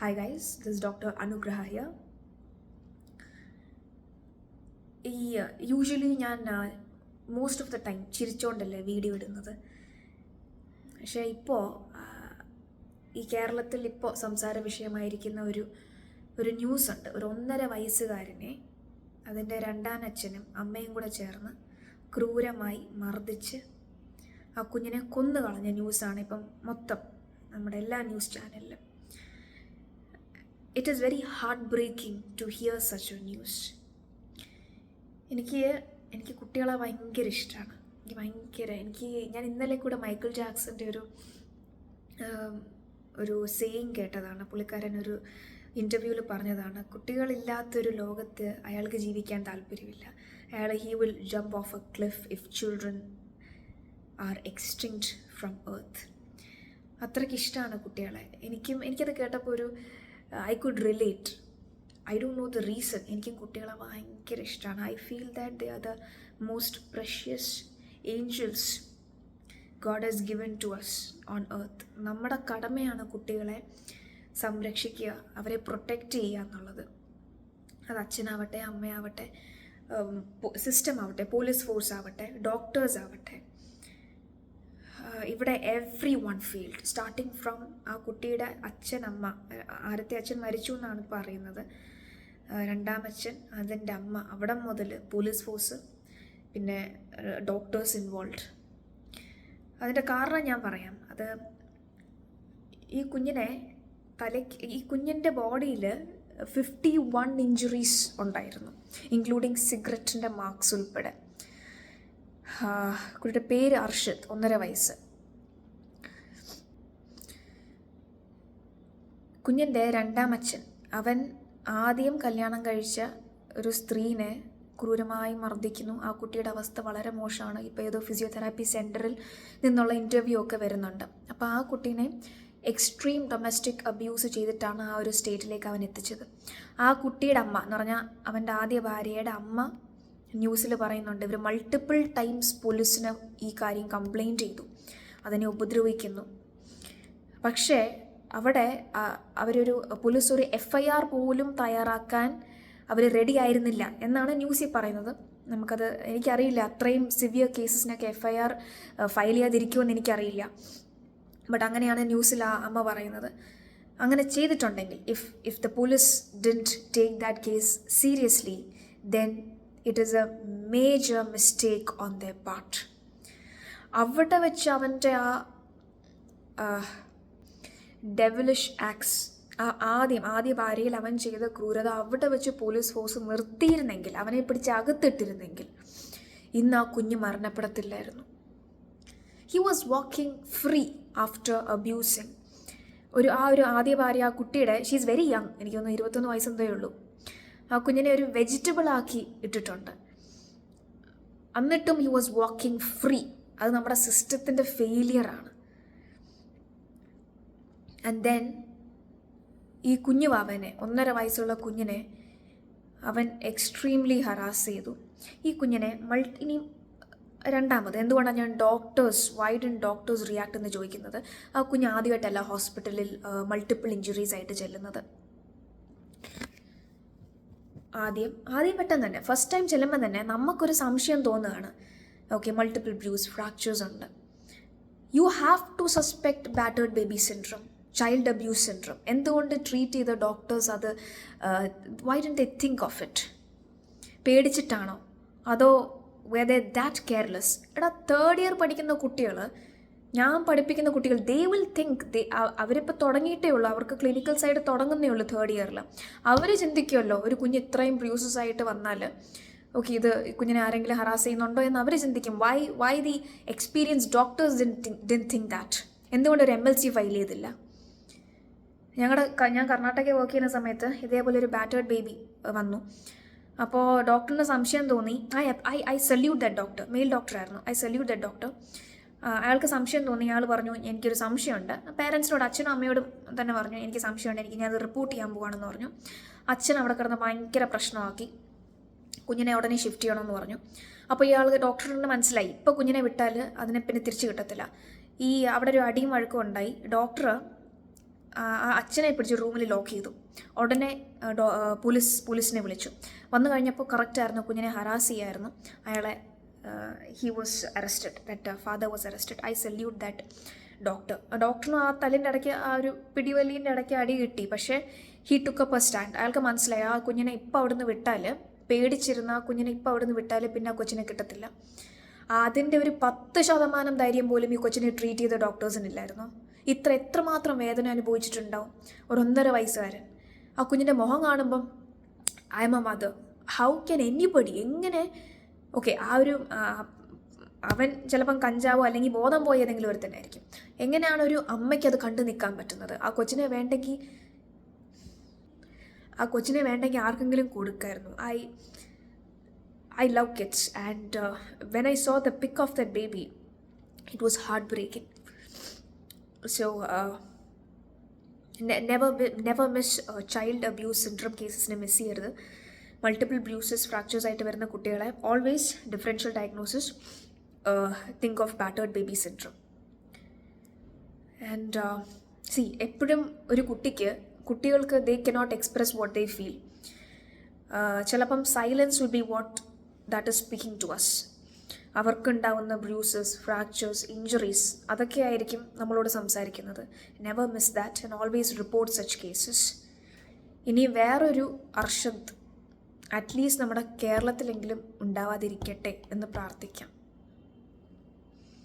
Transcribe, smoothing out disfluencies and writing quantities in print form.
Hi guys, this is Dr. Anugraha here. Usually ഞാൻ most of the time ചിരിച്ചുകൊണ്ടല്ലേ video ഇടുന്നത്. പക്ഷേ ഇപ്പോൾ ഈ കേരളത്തിൽ ഇപ്പോൾ സംസാര വിഷയമായിരിക്കുന്ന ഒരു ന്യൂസ് ഉണ്ട്. ഒരു 1.5 വയസ്സുകാരനെ അതിൻ്റെ രണ്ടാനച്ഛനും അമ്മയും കൂടെ ചേർന്ന് ക്രൂരമായി മർദ്ദിച്ച് ആ കുഞ്ഞിനെ കൊന്നു കളഞ്ഞ ന്യൂസാണ് ഇപ്പം മൊത്തം നമ്മുടെ എല്ലാ ന്യൂസ് ചാനലിലും. It is very heart breaking to hear such a news. എനിക്ക് കുട്ടികളെ ഭയങ്കര ഇഷ്ടമാണ്. ഞാൻ ഇന്നലെ കൂടെ മൈക്കിൾ ജാക്സൻ്റെ ഒരു സേയിങ് കേട്ടതാണ്. പുള്ളിക്കാരൻ ഒരു ഇൻ്റർവ്യൂവിൽ പറഞ്ഞതാണ്, കുട്ടികളില്ലാത്തൊരു ലോകത്ത് അയാൾക്ക് ജീവിക്കാൻ താല്പര്യമില്ല. He will jump of A cliff if children are extinct from earth. അത്രയ്ക്ക് ഇഷ്ടമാണ് കുട്ടികളെ. എനിക്കത് കേട്ടപ്പോൾ I could relate. I don't know the reason. എനിക്കും കുട്ടികളെ ഭയങ്കര ഇഷ്ടമാണ്. I feel that they are the most precious angels God has given to us on earth. നമ്മുടെ കടമയാണ് കുട്ടികളെ സംരക്ഷിക്കുക, അവരെ പ്രൊട്ടക്റ്റ് ചെയ്യുക എന്നുള്ളത്. അത് അച്ഛനാവട്ടെ, അമ്മയാവട്ടെ, സിസ്റ്റം ആവട്ടെ, പോലീസ് ഫോഴ്സ് ആവട്ടെ, ഡോക്ടേഴ്സ് ആവട്ടെ, ഇവിടെ every one field starting from ആ കുട്ടിയുടെ അച്ഛൻ, അമ്മ. ആദ്യത്തെ അച്ഛൻ മരിച്ചു എന്നാണ് പറയുന്നത്. രണ്ടാമച്ഛൻ, അതിൻ്റെ അമ്മ, അവിടെ മുതൽ പോലീസ് ഫോഴ്സ്, പിന്നെ ഡോക്ടേഴ്സ് ഇൻവോൾവ്. അതിൻ്റെ കാരണം ഞാൻ പറയാം. അത് ഈ കുഞ്ഞിൻ്റെ ബോഡിയിൽ 51 ഇഞ്ചുറീസ് ഉണ്ടായിരുന്നു, ഇൻക്ലൂഡിങ് സിഗരറ്റിൻ്റെ മാർക്സ് ഉൾപ്പെടെ. കുട്ടിയുടെ പേര് അർഷിത്, 1.5 വയസ്സ്. കുഞ്ഞിൻ്റെ രണ്ടാമച്ഛൻ, അവൻ ആദ്യം കല്യാണം കഴിച്ച ഒരു സ്ത്രീനെ ക്രൂരമായി മർദ്ദിക്കുന്നു. ആ കുട്ടിയുടെ അവസ്ഥ വളരെ മോശമാണ്. ഇപ്പോൾ ഏതോ ഫിസിയോതെറാപ്പി സെൻറ്ററിൽ നിന്നുള്ള ഇൻ്റർവ്യൂ ഒക്കെ വരുന്നുണ്ട്. അപ്പോൾ ആ കുട്ടീനെ എക്സ്ട്രീം ഡൊമസ്റ്റിക് അബ്യൂസ് ചെയ്തിട്ടാണ് ആ ഒരു സ്റ്റേറ്റിലേക്ക് അവൻ എത്തിച്ചത്. ആ കുട്ടിയുടെ അമ്മ എന്ന് പറഞ്ഞാൽ അവൻ്റെ ആദ്യ ഭാര്യയുടെ അമ്മ ന്യൂസിൽ പറയുന്നുണ്ട്, ഇവർ മൾട്ടിപ്പിൾ ടൈംസ് പോലീസിന് ഈ കാര്യം കംപ്ലയിൻറ്റ് ചെയ്തു, അതിനെ ഉപദ്രവിക്കുന്നു. പക്ഷേ അവിടെ പോലീസ് ഒരു FIR പോലും തയ്യാറാക്കാൻ അവർ റെഡി ആയിരുന്നില്ല എന്നാണ് ന്യൂസിൽ പറയുന്നത്. എനിക്കറിയില്ല, അത്രയും സിവിയർ കേസസിനൊക്കെ FIR ഫയൽ ചെയ്യാതിരിക്കുമെന്ന് എനിക്കറിയില്ല. ബട്ട് അങ്ങനെയാണ് ന്യൂസിൽ ആ അമ്മ പറയുന്നത്. അങ്ങനെ ചെയ്തിട്ടുണ്ടെങ്കിൽ, if the police didn't take that case seriously, then it is A major mistake on their part. അവിടെ വെച്ച് അവൻ്റെ ഡെവിലിഷ് ആക്ട്സ്, ആദ്യ ഭാര്യയിൽ അവൻ ചെയ്ത ക്രൂരത അവിടെ വെച്ച് പോലീസ് ഫോഴ്സ് നിർത്തിയിരുന്നെങ്കിൽ, അവനെ പിടിച്ച് അകത്തിട്ടിരുന്നെങ്കിൽ, ഇന്ന് ആ കുഞ്ഞ് മരണപ്പെടത്തില്ലായിരുന്നു. He was walking free after abusing. ഒരു ആദ്യ ഭാര്യ, ആ കുട്ടിയുടെ, ഷീ ഈസ് വെരി യങ്, എനിക്കൊന്ന് 21 വയസ്സെന്തേ ഉള്ളൂ. ആ കുഞ്ഞിനെ ഒരു വെജിറ്റബിൾ ആക്കി ഇട്ടിട്ടുണ്ട്. എന്നിട്ടും ഹി വാസ് വാക്കിംഗ് ഫ്രീ. അത് നമ്മുടെ സിസ്റ്റത്തിൻ്റെ ഫെയിലിയറാണ്. ആൻഡ് ദെൻ ഈ കുഞ്ഞു വാവനെ, 1.5 വയസ്സുള്ള കുഞ്ഞിനെ അവൻ എക്സ്ട്രീംലി ഹറാസ് ചെയ്തു. ഈ കുഞ്ഞിനെ ഇനി രണ്ടാമത് എന്തുകൊണ്ടാണ് ഞാൻ വൈ ഡിഡ് ഡോക്ടേഴ്സ് റിയാക്ട് എന്ന് ചോദിക്കുന്നത്? ആ കുഞ്ഞ് ആദ്യമായിട്ടല്ല ഹോസ്പിറ്റലിൽ മൾട്ടിപ്പിൾ ഇഞ്ചുറീസ് ആയിട്ട് ചെല്ലുന്നത്. ആദ്യം പെട്ടെന്ന് തന്നെ ഫസ്റ്റ് ടൈം ചെല്ലുമ്പോൾ തന്നെ നമുക്കൊരു സംശയം തോന്നുകയാണ്, ഓക്കെ, മൾട്ടിപ്പിൾ ബ്രൂസ്, ഫ്രാക്ചേഴ്സ് ഉണ്ട്. You have to suspect battered baby syndrome, child abuse syndrome. എന്തുകൊണ്ട് ട്രീറ്റ് ചെയ്ത ഡോക്ടേഴ്സ് അത് why didn't they think of it? പേടിച്ചിട്ടാണോ? അതോ were they that careless? എടാ, 3rd ഇയർ പഠിക്കുന്ന കുട്ടികൾ, ഞാൻ പഠിപ്പിക്കുന്ന കുട്ടികൾ, ദേ വിൽ തിങ്ക്, അവരിപ്പോൾ തുടങ്ങിയിട്ടേ ഉള്ളൂ, അവർക്ക് ക്ലിനിക്കൽ സൈഡ് തുടങ്ങുന്നേ ഉള്ളൂ 3rd ഇയറിൽ. അവർ ചിന്തിക്കുമല്ലോ, ഒരു കുഞ്ഞ് ഇത്രയും ബ്രൂസസ് ആയിട്ട് വന്നാൽ, ഓക്കെ, ഇത് കുഞ്ഞിനെ ആരെങ്കിലും ഹറാസ് ചെയ്യുന്നുണ്ടോ എന്ന് അവർ ചിന്തിക്കും. Why the experience doctors didn't think that? എന്തുകൊണ്ട് ഒരു MLC ഫയൽ ചെയ്തില്ല? ഞാൻ കർണാടക വർക്ക് ചെയ്യുന്ന സമയത്ത് ഇതേപോലെ ഒരു ബാറ്റേർഡ് ബേബി വന്നു. അപ്പോൾ ഡോക്ടറിന് സംശയം തോന്നി. I salute that doctor, male ഡോക്ടറായിരുന്നു. I salute that doctor. അയാൾക്ക് സംശയം തോന്നി. അയാൾ പറഞ്ഞു, എനിക്കൊരു സംശയമുണ്ട്. പേരൻസിനോട്, അച്ഛനും അമ്മയോടും തന്നെ പറഞ്ഞു, എനിക്ക് സംശയമുണ്ട്, ഞാനത് റിപ്പോർട്ട് ചെയ്യാൻ പോവാണെന്ന് പറഞ്ഞു. അച്ഛൻ അവിടെ കിടന്ന് ഭയങ്കര പ്രശ്നമാക്കി, കുഞ്ഞിനെ ഉടനെ ഷിഫ്റ്റ് ചെയ്യണമെന്ന് പറഞ്ഞു. അപ്പോൾ ഡോക്ടറിന് മനസ്സിലായി, ഇപ്പോൾ കുഞ്ഞിനെ വിട്ടാൽ അതിനെ പിന്നെ തിരിച്ചു കിട്ടത്തില്ല. അവിടെ ഒരു അടിയും വഴക്കും ഉണ്ടായി. ഡോക്ടർ ആ അച്ഛനെ പിടിച്ച് റൂമിൽ ലോക്ക് ചെയ്തു. ഉടനെ പോലീസിനെ വിളിച്ചു. വന്നു കഴിഞ്ഞപ്പോൾ കറക്റ്റായിരുന്നു, കുഞ്ഞിനെ ഹറാസ് ചെയ്യായിരുന്നു. അയാളെ he was arrested, that father was arrested. I salute that ഡോക്ടറിനും ആ തലിൻ്റെ ഇടയ്ക്ക് ആ ഒരു പിടിവലിൻ്റെ ഇടയ്ക്ക് അടി കിട്ടി. പക്ഷേ he took up A stand. അയാൾക്ക് മനസ്സിലായി ആ കുഞ്ഞിനെ ഇപ്പോൾ അവിടുന്ന് വിട്ടാൽ, പേടിച്ചിരുന്ന ആ കുഞ്ഞിനെ ഇപ്പോൾ അവിടുന്ന് വിട്ടാൽ പിന്നെ ആ കൊച്ചിനെ കിട്ടത്തില്ല. അതിൻ്റെ ഒരു 10% ധൈര്യം പോലും ഈ കൊച്ചിനെ ട്രീറ്റ് ചെയ്ത ഡോക്ടേഴ്സിനില്ലായിരുന്നു. എത്രമാത്രം വേദന അനുഭവിച്ചിട്ടുണ്ടാവും ഒരു 1.5 വയസ്സുകാരൻ. ആ കുഞ്ഞിൻ്റെ മുഖം കാണുമ്പം I M A mother, how can anybody, എങ്ങനെ ഓക്കെ ആ ഒരു അവൻ ചിലപ്പം കഞ്ചാവോ അല്ലെങ്കിൽ ബോധം പോയി ഏതെങ്കിലും ഒരു തന്നെ ആയിരിക്കും. എങ്ങനെയാണ് ഒരു അമ്മയ്ക്ക് അത് കണ്ടു നിൽക്കാൻ പറ്റുന്നത്? ആ കൊച്ചിനെ വേണ്ടെങ്കിൽ ആർക്കെങ്കിലും കൊടുക്കായിരുന്നു. I love kids, and when I saw the pic of that baby, it was heartbreaking. So never miss child abuse syndrome cases ne miss ചെയ്യരുത്. മൾട്ടിപ്പിൾ ബ്രൂസസ്, ഫ്രാക്ചേഴ്സ് ആയിട്ട് വരുന്ന കുട്ടികളെ always differential diagnosis, think of battered baby syndrome. And എപ്പോഴും ഒരു കുട്ടികൾക്ക് they cannot express what they feel. ചിലപ്പം silence will be what that is speaking to us. അവർക്കുണ്ടാവുന്ന bruises, fractures, injuries അതൊക്കെ ആയിരിക്കും നമ്മളോട് സംസാരിക്കുന്നത്. Never miss that and always report such cases. ഇനി വേറൊരു അർഷദ് അറ്റ്ലീസ്റ്റ് നമ്മുടെ കേരളത്തിലെങ്കിലും ഉണ്ടാവാതിരിക്കട്ടെ എന്ന് പ്രാർത്ഥിക്കാം.